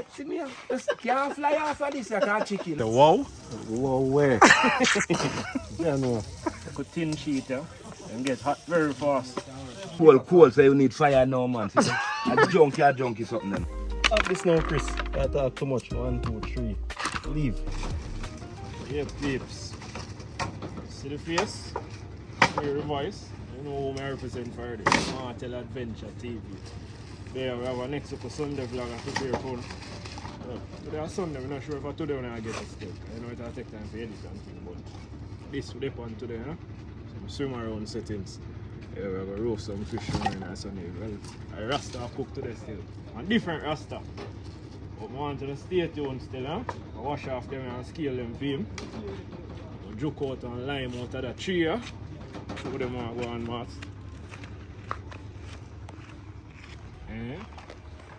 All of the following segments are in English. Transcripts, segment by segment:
See me, just can't fly off of this, I can't chicken. The wow? Whoa, where? Yeah, no. Like a thin sheet, yeah? And get hot very fast. Cold, so you need fire now, man. See, a junkie something then. Up this now, Chris. I talk too much. 1, 2, 3. Leave. Yeah, peeps. See the face? Hear the voice? You know who I represent for this. Martel Adventure TV. There we have our next Sunday vlog I prepare for. Today on Sunday, I'm not sure if today when I get a step. I know it'll take time for edit and thing, but this will depend today, you know? Some swim around settings. Yeah, we're going to roast some fish on Sunday. Well, a Rasta cook today still. And different Rasta. But I want to stay tuned still, huh? I wash off them and scale them beam. Juke out and lime out of the tree, huh? Show them how to go on mats.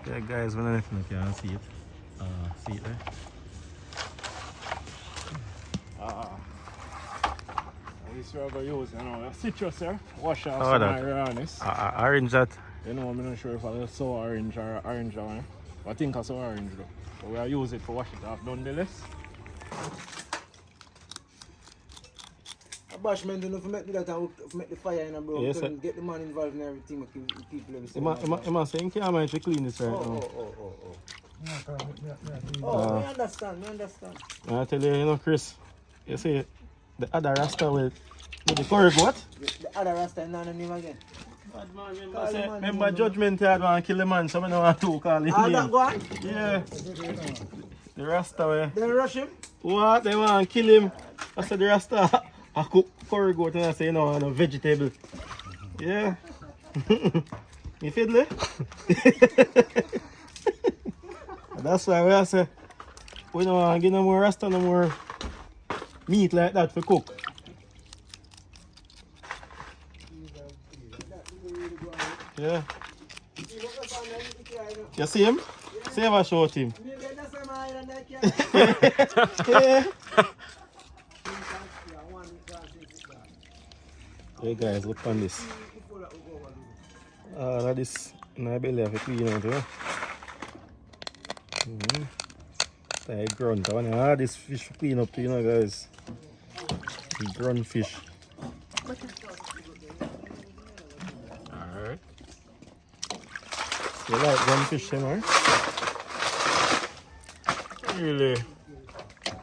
Yeah, guys, when I can see it. See it there. This we're going to use, you know, a citrus here. Wash off some ironies. Orange that. You know, I'm not sure if I saw orange or orange one. I think I saw orange though. So we'll use it to wash it off nonetheless. Bashman don't know if you make that and make the fire in a bro. Yes, get the man involved in everything, with people everything. Am I saying can't manage to clean this right now? Oh, I understand. I tell you, you know, Chris, you see the other Rasta with the curry what? The other Rasta and none of him again. Bad man, remember judgment had one kill the man, so I don't want to call him. That one? Yeah. The Rasta way. They rush him? What? They want to kill him. I said the Rasta. I cook curry goat and I say, you know, no vegetable. Yeah. You fiddle? That's why I say, we don't want to get no more Rasta, no more meat like that for cook. Yeah. You see him? See if I showed him. Yeah. Hey guys, look on this. This in my belly have a clean out, yeah. The grunt. I want this fish for clean up, you know, guys. The grunt fish. Alright. You like grunt fish, right? Really?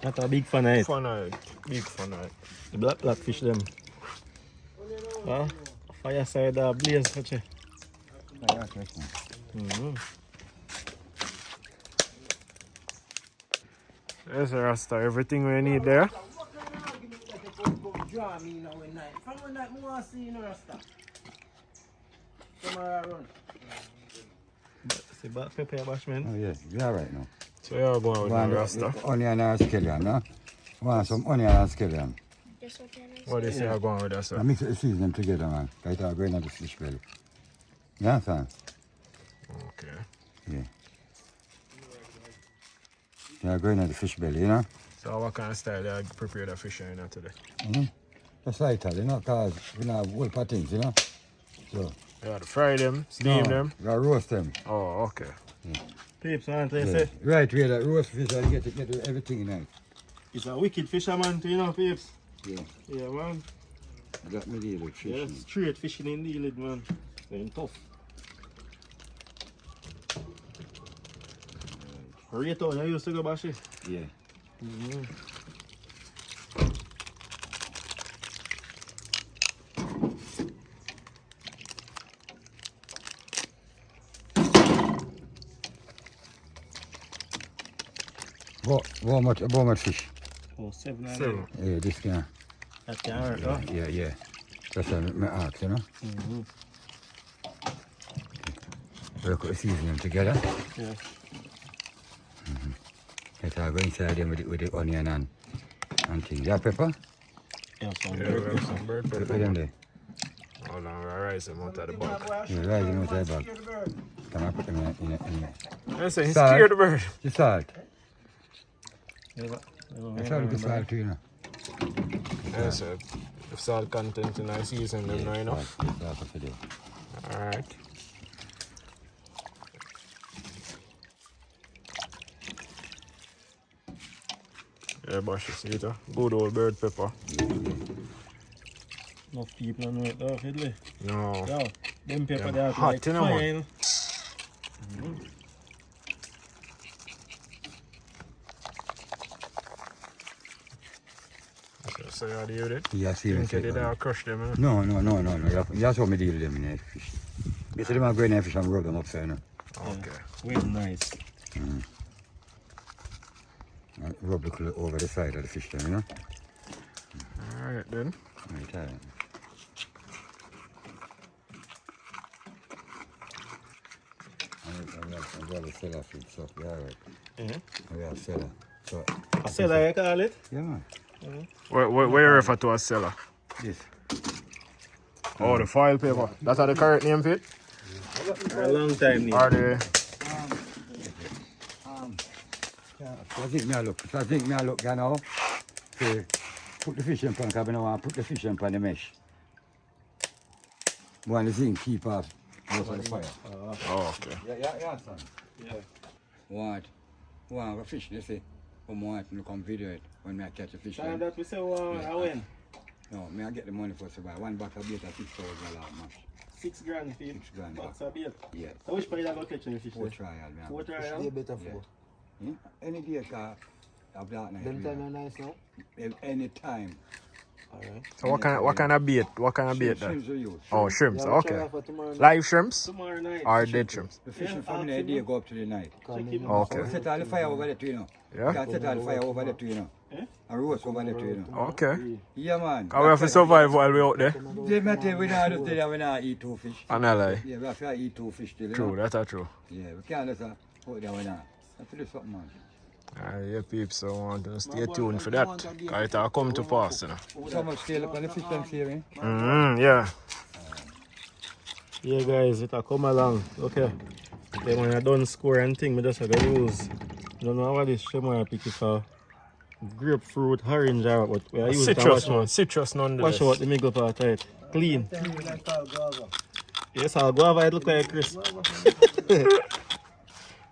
Not a big fan of it. Big fan of it. The black fish, them. Huh? Fireside blaze, watch it. There's a Rasta, everything we need there. See black pepper, Bashman? Oh yeah, you're alright now. So you're going with the Rasta. Onion and scallion, no? Want some onion and scallion. What is you're going with that, sir? I mix it, season them together, man. Right out going on the fish belly. You understand? Okay. Yeah. You're going on the fish belly, you know? So what kind of style you prepare the fish in today? That's right, you know, because we don't have a whole lot of things, you know? So. You got to fry them, steam them? You got to roast them. Oh, okay. Yeah. Peeps, aren't they say? Right, we that roast fish and get everything in it. It's a wicked fisherman, you know, peeps. Yeah. Yeah, man. I got me deal with fish. Yeah, straight fishing in the lid, man. They're tough. Rate on, you used to go Bashi? Yeah. How much fish? Oh, 7. Yeah, this can. That can hurt, huh? Yeah. That's what I ask, you know? We'll put the seasoning together. Yeah. Let's go inside them with the onion and things. You have pepper? Yeah, some bird pepper. Put them there. Hold on, we'll rise them out of the bag. Yeah, rise them out of the bag. Come on, put them in I say, he's scared of the bird. The salt. That's all the salt too, you know. Yeah, so if salt content in our season, them not enough. Alright. Yeah, Bash, you see it? Good old bird pepper. Enough people know it though, fiddly. No. Yo, them pepper Them they are hot, like you know, fire, man. you know. So you deal with it? Yeah, see You me. did crush them, eh? No. You saw me deal with them in the fish. You see them are going in fish and rub them upside down. Okay. Real nice. And rub the colour over the side of the fish then, you know? Alright then. Right, alright. I have cellar food stuff, yeah, right. We have cellar. So, I said I call it. yeah, man. Where you refer to as cellar? This. Oh, the foil paper. That's the correct name for it? For a long time now. Are they? So I think me I look, you know, to put the fish in pan, because I don't want to put the fish in pan the mesh. One of the things keep off most of the fire. Oh, okay. Yeah, son. Yeah. Want a fish, they say. Want to come video it when I catch a fish. And that we say, I win. No, me I get the money for to buy one box of bait at $6,000 mash. 6 grand for 6 grand. Box of bait. Yeah. So which part you go catch the fish? 4 there? trial, man. 4 Fish trial? be better Yeah. for. Any day, car, a black night. Them time are nice now. Any time. Alright. So what kind of bait? What kind of bait there? Shrimps are you. Oh, shrimps. Yeah, we'll try Okay. that for tomorrow night. Live shrimps Tomorrow night. or dead shrimps? The fishing Yeah, from the day go up to the night. Okay. We set all the fire over there too, you know. Yeah? Can't set all the fire over there too, you know. Eh? And roast over there too, you know. Okay. Yeah, man. How we have to survive while we out there? They matter, we not do that, we not eat 2 fish. And I lie. Yeah, we have to eat 2 fish still, you True, know. that's true. Yeah, we can't just put that, we not. We have to do something, man. Yeah, peeps, so I want to stay tuned for that. Cause it'll come to pass, you know. So much stale up on the fish tanks here, eh? Yeah. Yeah, guys, it'll come along. Okay. Then when I done score and thing, I just have to use. Don't know what this shit I pick it for. Grapefruit, orange, or what. We are using Citrus, man. Citrus Wash nonetheless. out the middle part right. Clean. Yes, I'll guava it look like Chris.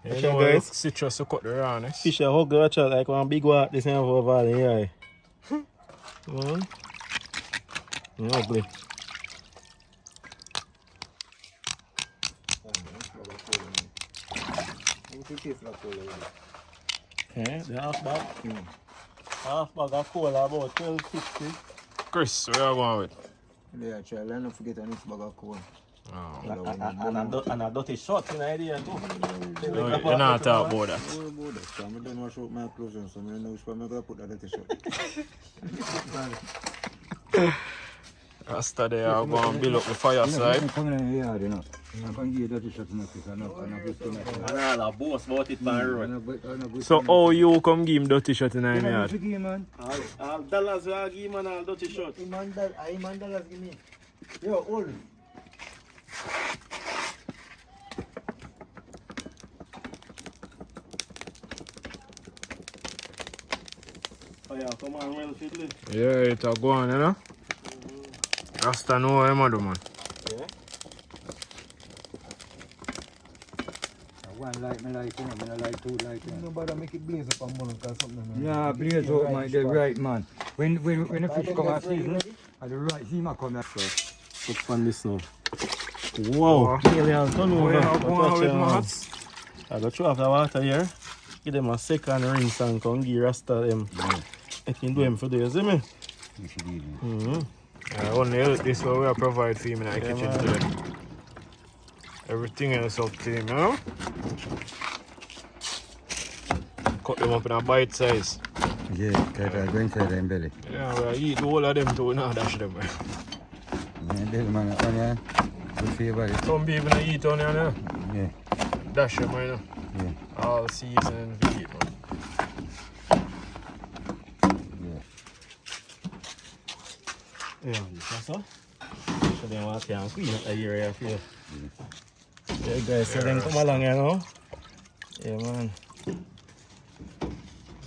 You Okay, know, guys. citrus to cut the rawness. Fish a hug watch out like one big one this time over the eye. Ugly. Okay, the half bag. Half bag of cola about 12.50. Chris, where you going with? Yeah, try. Let's not forget a nice bag of corn. Oh. And a dirty shot in the idea too. No, you're not talking about that. What about that? So I'm done wash out my clothes and so I don't know which one I'm going to put that at the shop. Rasta they are going to build up the fireside. Come in the yard, you know. I'm going to give you that shot in the fish. I'm not good to that. And all a boast about it by road. So how you come give him dirty shot in the yard? Man. All dollars we are give man all dirty shot. $1 give me. Yo, hold. Oh yeah, come on, well fiddly. Yeah, it's a go on, you know? Rasta know what I'm do, man. Yeah. One light, me like, you know, me like 2 light, you know. No bother make it blaze up on one because something. Yeah, blaze out, man, the right, man. When the fish come out season, and the right seaman come out. So, put on this now. Wow, alien turn over. Where you going with my hats? I got throw off the water here. Give them a second rinse and come give Rasta them. I can do them for days, see me? You should eat it. Yeah, only this way we provide for him in the kitchen man. today. Everything else up to him, you know? Cut them up in a bite size. Yeah, that go inside the belly. Yeah, we eat the whole of them too, now dash them. Yeah, belly, man, onion, good for your body. Some people don't eat onion, you know? Yeah, Dash them, you know? yeah, All season for eat, man. yeah. Yeah, that's all. So then what can clean up the area for you. Yeah guys, so then come along here now. Yeah man.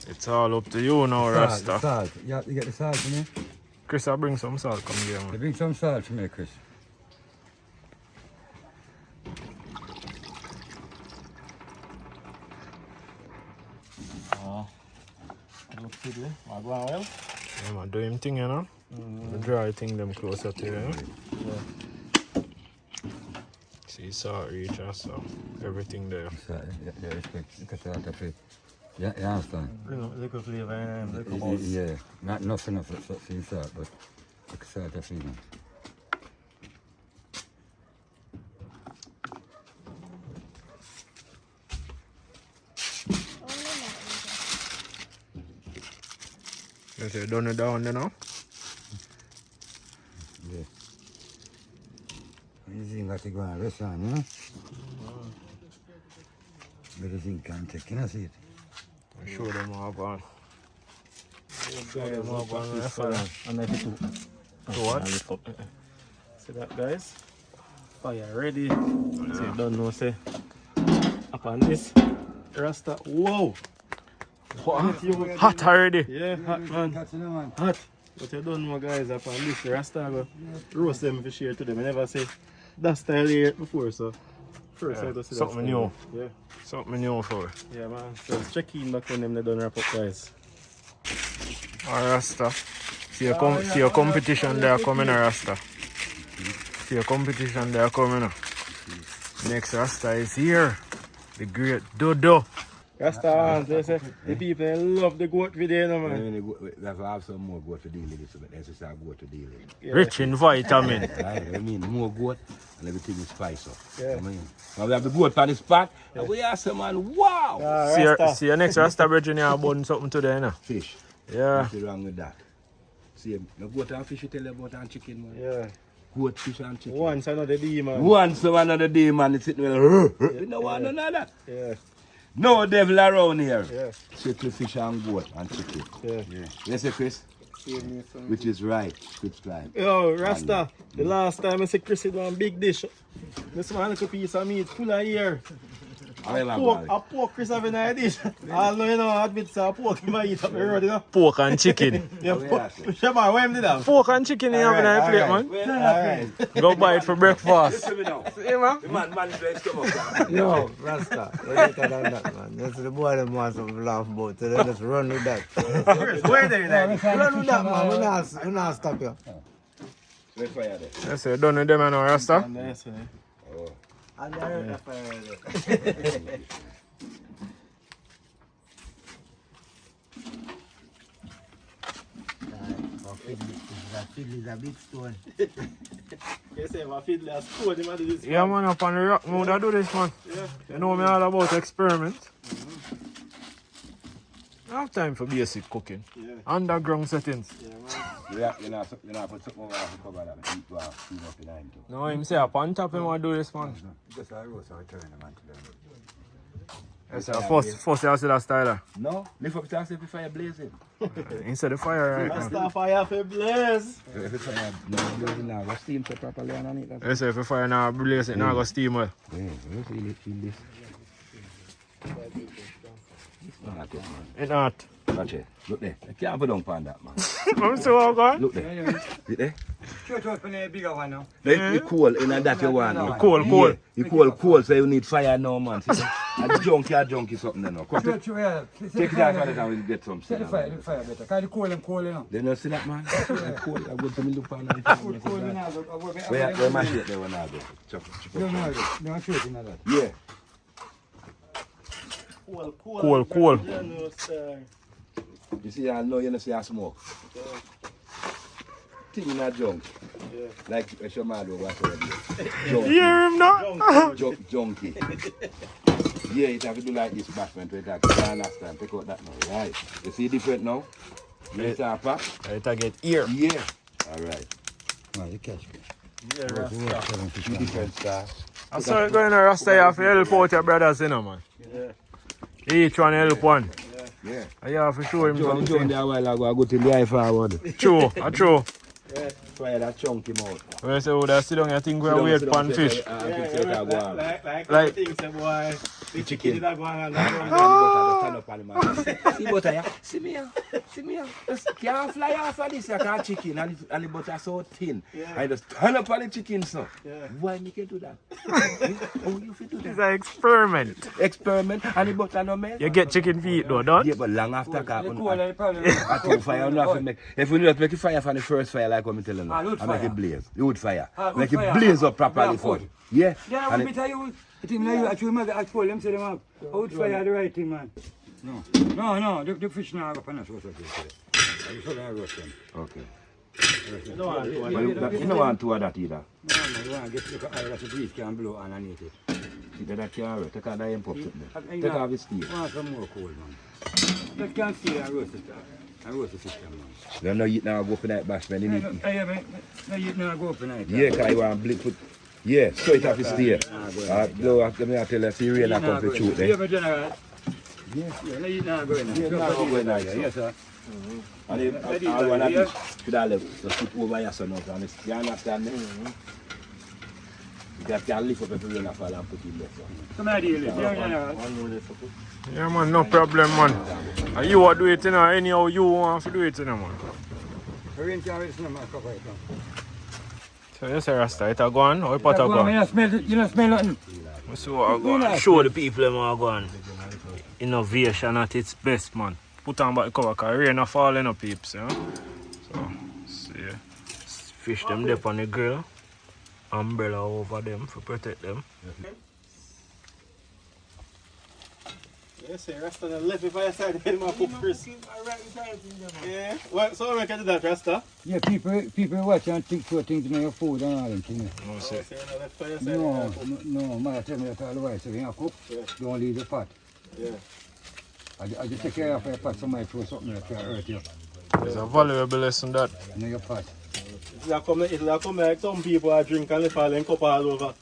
It's all up to you now, Rasta. Salt. You get the salt for me? Chris, I'll bring some salt, come here, You man. bring some salt for me, Chris. Look fiddly. I go on well. Yeah, man, do him thing, you know. The dry thing them closer to you. Yeah. See, salt reach us, so everything there. So, yeah, respect. Because I have to. Yeah, you understand? Little flavor and little mouse. Yeah, not enough for sea salt, but like salt of feeling. You say done it down there now? Yeah. You think that you go to a restaurant, you know? But you think can take, you know, see it? I show them how gone. And if you To what? see that, guys? Fire ready. So you don't know, say. Upon this, Rasta. Whoa! Hot already. Yeah, hot man. Hot. But you don't know, guys, upon this, Rasta go roast them for share to them. I never say that style here before, so first I just see something that new. Yeah. Something new for Yeah, man. So let's check in back when them they done wrap up, guys. Rasta. See your competition there coming, Rasta. See your competition there coming. Next Rasta is here. The great Dodo. Rasta, they say the people love the goat video, you know, man. We have to have some more goat to deal with it, so that's just our goat to deal with it. Yeah. Rich in vitamin. Right, I mean, more goat and everything is spice up. Yeah. I mean, now we have the goat on the spot, and we ask them, man, wow! Rasta. See your next Rasta bridge in your bun something today, you know? Fish. Yeah. Nothing wrong with that. See, no goat and fish, you tell you about and chicken, man. Yeah. Goat, fish and chicken. Once another day, man. Once another day, man, it's sitting there. You know what, none of that. Yeah. No devil around here. Yeah. Strictly fish and goat and chicken. Yeah. Yes, sir, Chris? Which is right, subscribe. Yo, Rasta, the last time I see Chris did one big dish. This man little piece of meat full of ear. A pork Chris having a dish. I know you know admit a pork he might eat up the road, you know. Pork and chicken. Yeah, pork. Shabba, what him did that? Pork and chicken you having on your plate, man. Alright. Go buy it for breakfast. Listen me now. See, man? The man is very stomach. No, Rasta, you're better than that, man. That's the boy that wants to laugh about. So they just run with that. Chris, where they like? Run with that, man. We not stop you. Let's fire there. Yes, sir. Done with them now, Rasta. Yes, sir. And I heard that fire. Fiddle is a big stone. Yes, sir, my fiddle has food, him do this. Yeah, man, up on the rock mode, I do this, man. Yeah. You know me all about experiment. I have time for basic cooking. Yeah. Underground settings. Yeah, man. You know, put something over to cover that. Keep up behind too. No, him say up on top, him want do this, man. Just a roast or turn them onto them. Yes, sir. First you see that style. No, lift up the if fire blazing. Instead of fire right now. Rasta fire for blaze. If it's fire blazing now, go steam so properly on it. Yes, sir. If the fire now blaze it, now go steam well. Yeah, you feel this. It not. Watch it. Look there. I can't put on that, man. I'm so going. Look there. See there? Sure, to open a bigger one now. The coal in that you want. Cool. Yeah, you coal, so you need fire now, man. See, a junkie something there now. Come Sure, on, yeah. take that out and we'll get some. Set the fire better. Can you cool you know? They don't see that, man. Coal, I go to me look on it. Cool you know. Where my shit there when I go? Chop. No, sure, you know that. Yeah. Cool. Yeah, no, sir. You see, I know you don't see a smoke. Thing in a junk. Yeah. Like a shaman or whatever. You hear him now? Junkie. Yeah, it have to do like this, Batman, to attack. You understand? Take out that now, right? You see different now? You start pack? It get ear. Yeah. Alright. No, you catch me. Yeah, Rasta. You different star. I saw it going to Rasta, you have to help out your brothers, you know, man. Yeah. Each one help one. Yeah. You have to show him Johnny something. there a while ago, I go to the eye forward. True. Yeah. Try that chunky mouth. When you say, oh, that sit down, you think we're weird pan fish. Like things, boy. The chicken. That one and And that the one. butter stand up on the man. See butter, yeah? See me here. See me here. Just can't fly off of this, you can't chicken. And the butter so thin. Yeah. I just turn up on the chicken, so. Yeah. Why make you do that? How you fit do It's that? an experiment. Experiment and the butter no melt. You get chicken feet though, don't Yeah, you? but long after The car. cool and the problem. At home fire, you don't have to make. If you just make it fire from the first fire, like what I'm telling you, Ah, wood I make fire. it blaze. The wood fire. Ah, wood Make fire. it blaze up Ah, properly yeah, for good. Yeah. Yeah, And one bit of you. I think now you actually make I told them say them have out fire the right thing, man. No, the fish now go on us what's okay. I saw them roast them. Okay. You don't want to. But you don't want two of that either. No, you want to get look at that the breeze can blow underneath it. See that can't hurt. Take out that and pop it there. You Take off the steel. want some more cold, man. That can't steal and roast it. I roast the fish, man. You know you now go for that bash, man. You need. Yeah, man. Now you now go up tonight. Yeah, because you want to put. Yeah, so it have to stay. Blow up, let me tell you, see rain come to shoot Yeah, there. but general. Yeah, now you now go in. Yeah, now go in there, Yes, sir. And if I want to should I left, just put over here so now, you understand me? You can lift up every rain and fall and put it there. Come here, deal it. Yeah, general. Yeah man, no problem man. And you are do it, you know, anyhow you want to do it, you know man. Rain can reach no man cover it. So you say Rasta, it a go on or it pot a go You on? don't smell it. You don't smell nothing. So what a go on. Show the people them what a go on. Innovation at its best man. Put on back the cover because rain a falling up peeps, you know. So see fish them there on the grill. Umbrella over them to protect them. Yes, sir. Rasta on the left if I side the my cook Chris. Yeah. What? So I can do that, Rasta? Yeah, people watch and think for things in your food and all them things. No, Say see. on the left fire side. No, mother tell me that all the while. So when you cook, don't leave the pot. Yeah. I just take care of your pot. Somebody throw something that can hurt you. It's a valuable lesson that. In your pot. It'll come like some people are drink and they fall and cup all over.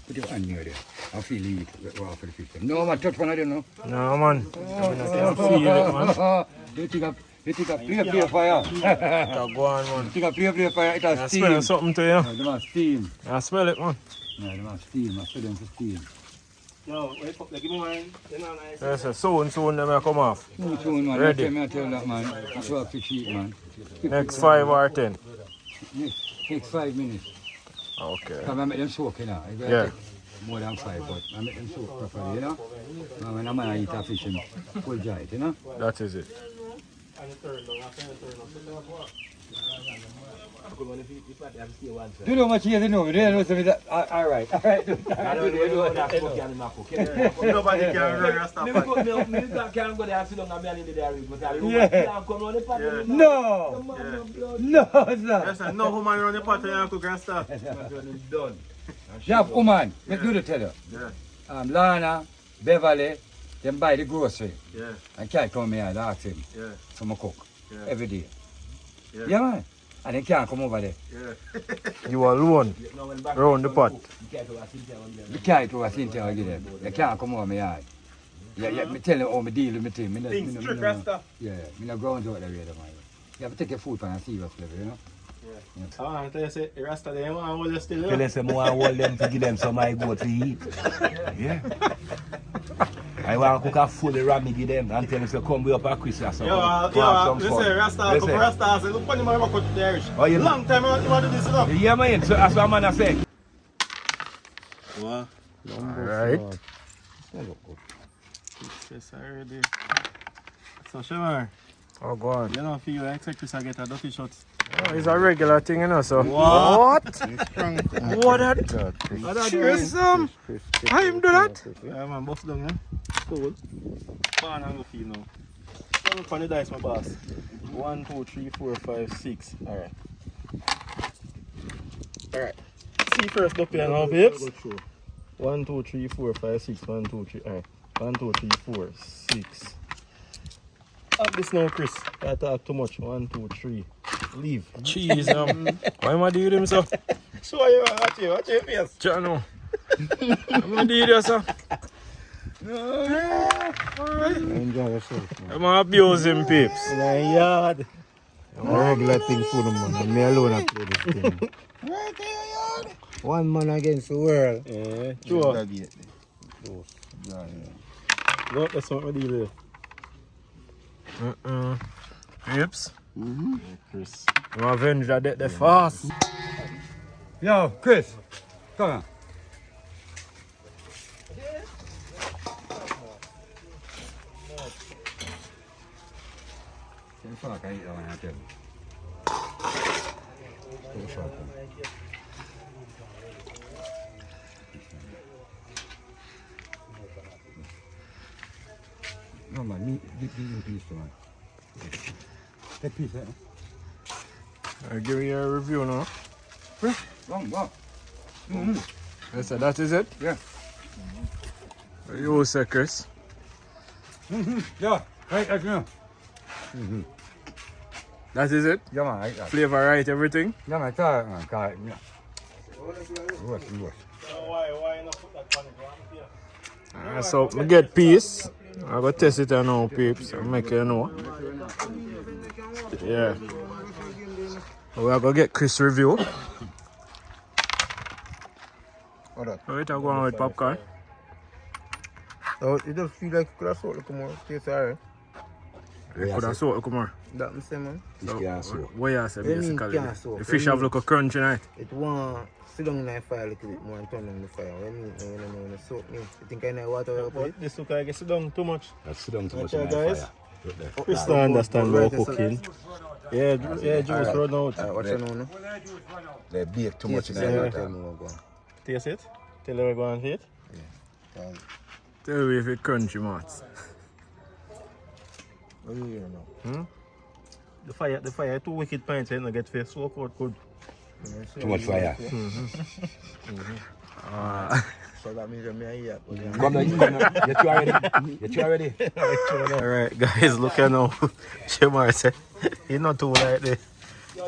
Put your hand near there. I feel it. Raw for the fish. No, man, touch one of them, no. No man. I can feel it man. You think a play fire. It go on man. You think a play fire, it I has smell steam. something to you. Yeah, they must steam. I smell it man. Yeah, they must steam. I smell them for steam. Yo, wait, give me one. Then I'll nice. Yes, sir. Soon them will come off. Soon, man. Ready. I tell that, man. That's what fish eat, man. Next 5 or 10. Takes 5 minutes. Okay. Because I make them soak, you know. Yeah. More than 5, but I make them soak properly, you know. And when a man eat a fish, him full dry it, you know. That is it. You know much here, you know. They know something that. All right. Nobody can run Rasta. No, sir. Yes, sir. No woman run the pot and cook Rasta. You have woman, let me do the tell you. Yeah. Lana, Beverly, them buy the grocery. Yeah. And can't come here and ask him. Yeah. So I cook. Yeah. Every day. Yeah. Yeah, man. And they can't come over there. Yeah. You alone. Round the pot. You can't do a thing to give them. They can't come over my yard. Yeah, me tell them how me deal with me thing. Things strict Rasta. Yeah, me no grounds out the way, man. You have to take your food from a serious level, you know. I want to tell you, say, Rasta, they want to hold you still. Tell us more and hold them to give them some I go to eat. Yeah. I want to cook a fully ram give them and tell them to come way up at Christmas. So Listen, Rasta, come Rasta, say, look, when you want to cut the Irish. Oh, you long time you want to do this, you know. Yeah, man. So that's what man I say. What? Alright. Yes, already. So, Shamar, Oh, go on. you don't feel like Chris I get a dirty shot. Oh, it's a regular thing, you know, so. What? What that? Cheers, I am do that. Yeah, man, bust down, yeah? Cool. Pan and go feel now. Come on the dice, my boss. 1, 2, 3, 4, 5, 6. Alright. Alright. See first up here now, babes. 1, 2, 3, 4, 5, 6. 1, 2, 3. Alright. 1, 2, 3, 4, 6. Have this now, Chris. I talk too much. 1, 2, 3. Leave. Cheese, why am I doing them, so? Show you, watch your face. Chano. I'm going to do this, sir. Enjoy yourself. I'm going to abuse him, peeps. In a yard. A regular thing for them, man. Me alone I play this thing. One man against the world. Yeah, sure. Doggy. Look, that's what we deal with. Peeps. Chris. You avenge that death fast. Yo, Chris, come on. Sen fuck, I eat that one, I tell you. Don't fuck them. No man, meat in piece, man. Take piece, eh? I'll give you a review now. Wow. Yes, sir, that is it? Yeah. You say, Chris. Yeah, right, as you know. That is it? Yeah, man, right, Flavor right, everything? yeah, man, try it, man, try it, yeah. Roast. Why not put that on it? So, I get piece. I go test it now, peeps. I'll make you know. Yeah. We are going to get Chris review. Hold on. How it go on with popcorn? So it just feel like it could have salt come out. Tastes alright. It could have salt come on. That I'm saying, man. Fish can't soak. What you say What you mean basically? can't soak? The fish have look a crunch in it. It want sit down in the fire a little bit more and turn on the fire. What you mean? When the soak me. You think I know water will put it? But this look like it's down too much. That's sit down too much Okay, in the guys. fire. Right there. Chris don't understand about Right, cooking. Yeah, juice run out. Watch your now. They bake too much in Taste it, the tell water. me what go on. Taste it. Tell her we go and eat. Tell me if it crunchy, mats. What you hear now? The fire too wicked pints and get face soak out good. Too much fire. So that means you're me here. Come now. You two already? Alright guys, look at now. Shemar say he's not too like the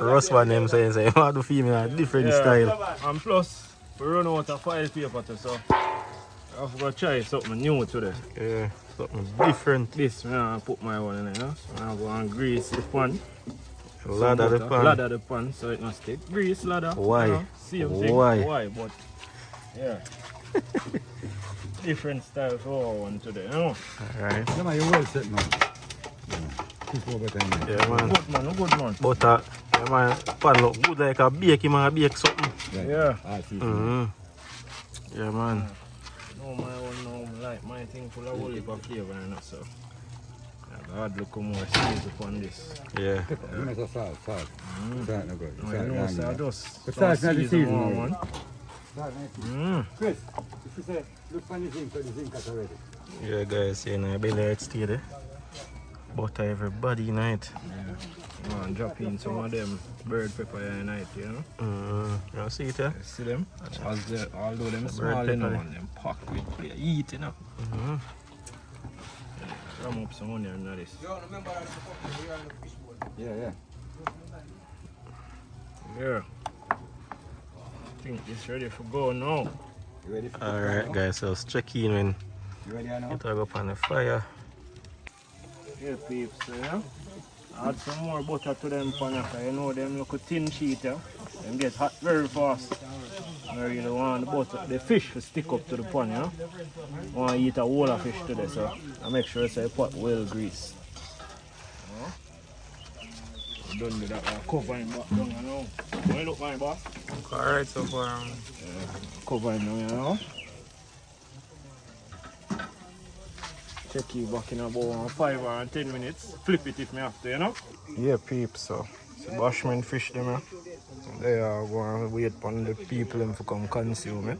Rust one them saying say you want to female different style. And plus we run out of foil paper too, so I have to go try something new today. Yeah, something different. This I put my one in there, so I go and grease the pan. Ladder the pan. Ladder the pan so it must stick. Grease ladder. Why? You know, same thing. Why? But yeah. Different style for our one today, you know? Alright. Yeah, man, you're well set, man. Keep over time, man. Yeah, man. Good man. But yeah, man, pan look good like a bake, man, bake something. Yeah. Yeah, man. No, my one, no, like my thing full of whole heap of flavor and that, so. Yeah, God, look more cheese upon this. Yeah. You make a salt. Salt no good. No, you know, so I just. The salt's not the season, one. Chris, if you say, look for the zinc, because the zinc is already. Yeah, guys, you know, I barely had stay there. Butter everybody night. Yeah. Man, drop in some of them bird pepper here night, you know? You see it, yeah? See them? Although them small, you know, and them packed with eat, you know? Ram up some onion and this. Yeah. Yeah. I think it's ready for go now. You ready for Alright, guys, so let's check in when You ready now? it will go up on the fire. Yeah, peeps, yeah. Add some more butter to them pan, you know them look a thin sheet, yeah. Them get hot very fast. I really want the butter, the fish to stick up to the pan, you know. I want to eat a whole of fish today, so I make sure it's a pot well greased. Done with that covering back down, you know. How you look, my boss? Alright so far. Yeah, covering now, you know. Check you back in about 5 or 10 minutes. Flip it if me have to, you know. Yeah, peeps, so bashman fish them, yeah. They are going to wait for the people them to come consume it.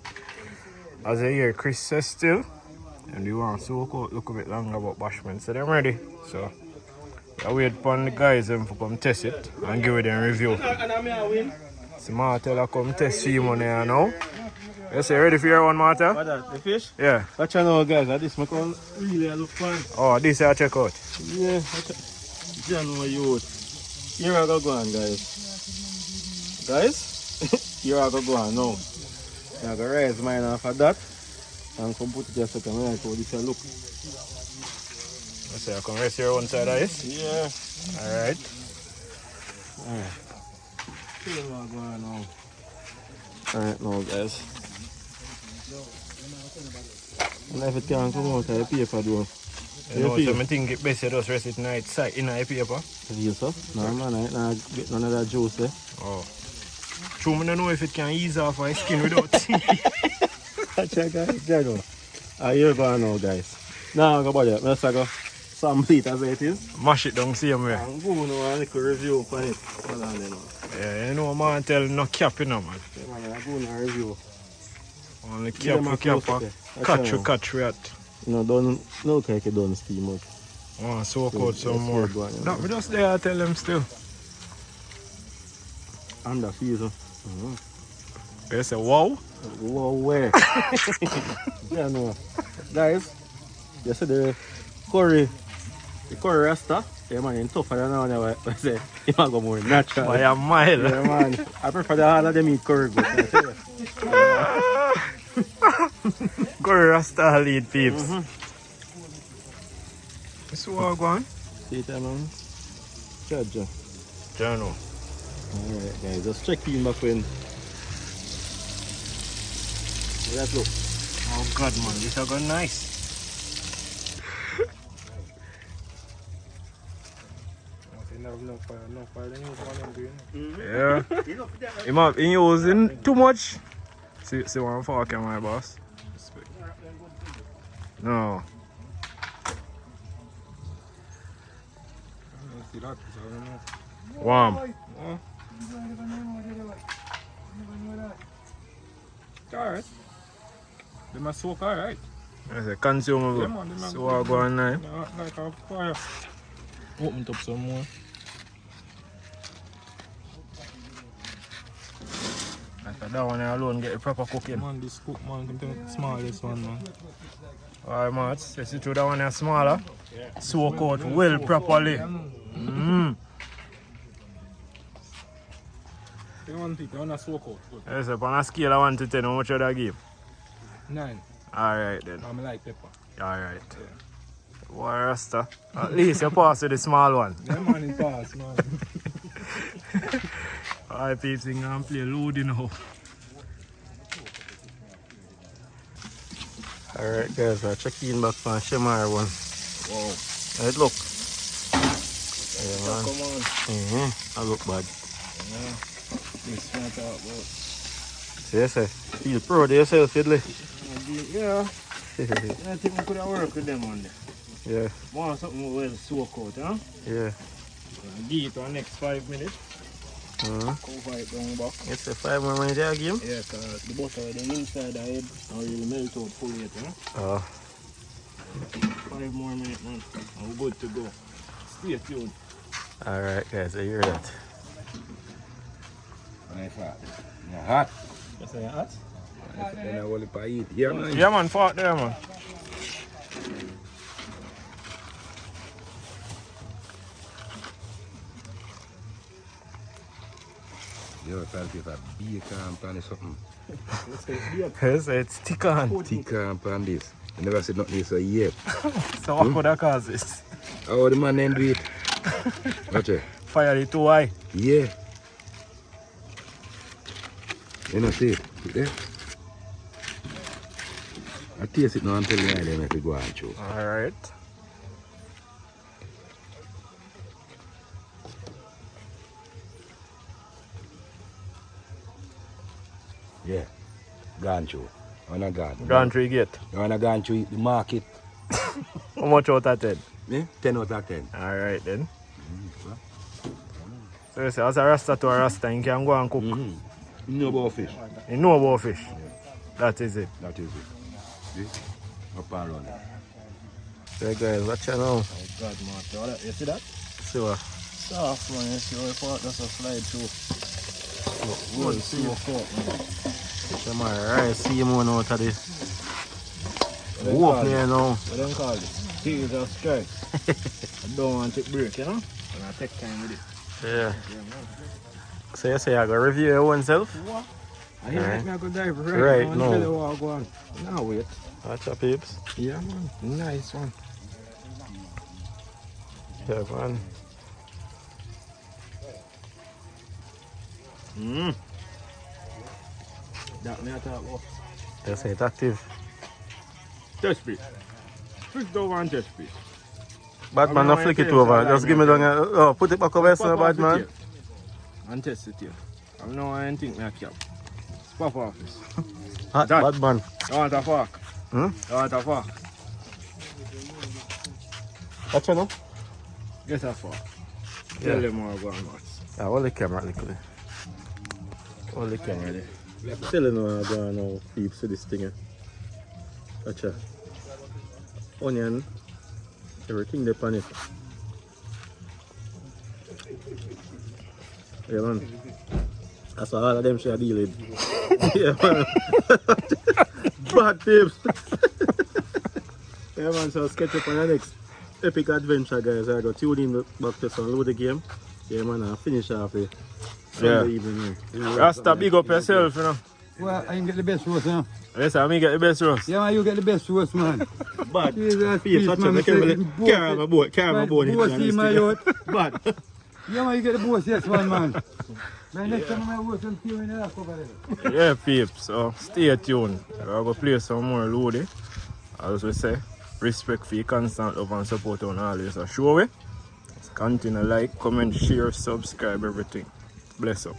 As I hear Chris says still, and they want to soak out look a bit longer about bashman, so they're ready. So I wait for the guys them to come test it and give it them review. So Martha come test 3 money now. You say ready for your one, Martha? What that, the fish? Yeah. Watch out now, guys. This make one really look fun. Oh, this I check out. Yeah, January youth. Here I go on, guys. Guys, here I go on now. I go raise mine off of that and come put it just a second like how this look. I say I can rest here one side of this? Yeah. Alright. Alright. See what I go on now. Alright now guys. And if it can't come out of the paper though. You know, so I think it best you just rest it in the paper. Yes sir? No man, I not get none of that juice there. Oh. True, I don't know if it can ease off my skin without thinking. Check guys, there go. Here you go now guys. Now go about it. Let's go sample it as it is. Mash it down same way. I'm going to a little review for it. Hold on then. Yeah, you know man tell no cap you know man. Yeah, man, I'm going to review. Only Give them a cap, close up, catch rat. No, don't look like it don't steam out. Oh, soak out some more. Go on, yeah. No, we just there I tell them still. Under freezer. They say wow. Wow, where? Yeah, no. Guys, you see the curry Rasta? Yeah, man, it's tougher than all that. I say, you might go more natural. By a mile. Yeah, man. I prefer the all of them eat curry good. I tell you. Curry Rasta lead peeps. So what go on? See it, man. Judge. Jono. Alright, guys, just check in back when. Let's look. Oh god man, this is going nice. Yeah. He using too much. See one fork on my boss. No. Warm. Alright. They must soak alright. That's a consumable. Yeah, man, So I go on now. Like a fire. Open it up some more. Like that one alone get the proper cooking. Man, this cook man can take the smallest one, man. Alright mates, you see through that one is smaller. Soak out well properly. You want to soak out. Good. Yes, on a scale of 1 to 10, how much would I give? 9. Alright then. I like pepper. Alright. Boy, Rasta. At least you pass with the small one. Yeah, man, it pass, man. Alright, peeps, you can play ludi now. Alright, guys, we're checking back from Shemar one. Wow. Right, look. Yeah, man. come on. I look bad. Yeah. This one talk about. See, yes, sir. Feel proud of yourself, Fiddly. Yeah. I think we could have worked with them on there. Yeah. Want something well soak out, huh? Yeah. Give it for the next 5 minutes. Cover it down back. It's a 5 more minutes there, game? Yeah, because the butter then inside the head and really melt out fully yet, huh? Oh. 5 more minutes, man. And we're good to go. Stay tuned. Alright, guys, I hear that. Nice hot. Yeah, hot. You say hot? Then I will eat. Yeah, man. Yeah, man, fought there, man. Yo, tell you that bacon pan is something. Yes, it's thick on. Bacon pan this. I never said nothing so yet. So what could I cause this? Oh, the man then do it. Watch it. Fire it too high. Yeah. You know, see it? See there? I taste it now until the idea make it go and chew. Alright. Yeah. Gone chew. I wanna gone. Gone through gate. I wanna gone chew the market. How much out of 10? Yeah? 10 out of 10. Alright then. So you say, as a Rasta to a Rasta, you can go and cook. You know about fish. You know about fish. That is it. That is it. See? Up and around it. So, guys, watch out now. Oh God, man. You see that? See what? Soft, man. You see how the part does a slide through. Well, see your fork, man. Shemar, right, see him one out of the What whoop there now. What do you call it? Heels of strike. I don't want to take break, you know? And I take time with it. Yeah. So you say I go review your own self? What? I hear Right. me go dive Right, now. no. Tell you what I go on. Now wait. Watch your peeps. Yeah, man. Nice one. Yeah, man. That me I talk about. They say it's active. Touch speed. Flick it over and touch speed. Batman, no flick it over. Just give me down. Put it back over here, Batman. And test it here. I don't know why I think me a cap. Pop off this. Hot That. Batman. You want a fork? Hmm? You want a fork? Watch out now. Get a fork. Yeah. Tell them more about Max. Yeah, hold the camera a little. Hold the camera there. Tell them what I'm going now, peeps, to this thing. Eh? Watch out. Onion. Everything there on it. Yeah, man. That's what all of them should deal with. Yeah, man. Bad tips. Yeah, man, so sketch up on the next epic adventure, guys. I got tune in back to some load the game. Yeah, man, I finish off the Sunday evening. Rasta, big up yourself, you know. Well, I can get the best roast, you know. Yes, I get the best roast. Yeah, man, you get the best roast, man. Bad. Jesus, Peace, watch out, man, carry my boat. Carry my boat. Bossy, my yacht. Bad. Yeah, man, you get the boss, yes, man. Man, next time I roast them few in the last over there. Yeah, peeps, so stay tuned. I'll go play some more ludi. As we say, respect for your constant love and support on always. So show it. Continue like, comment, share, subscribe, everything. Bless up.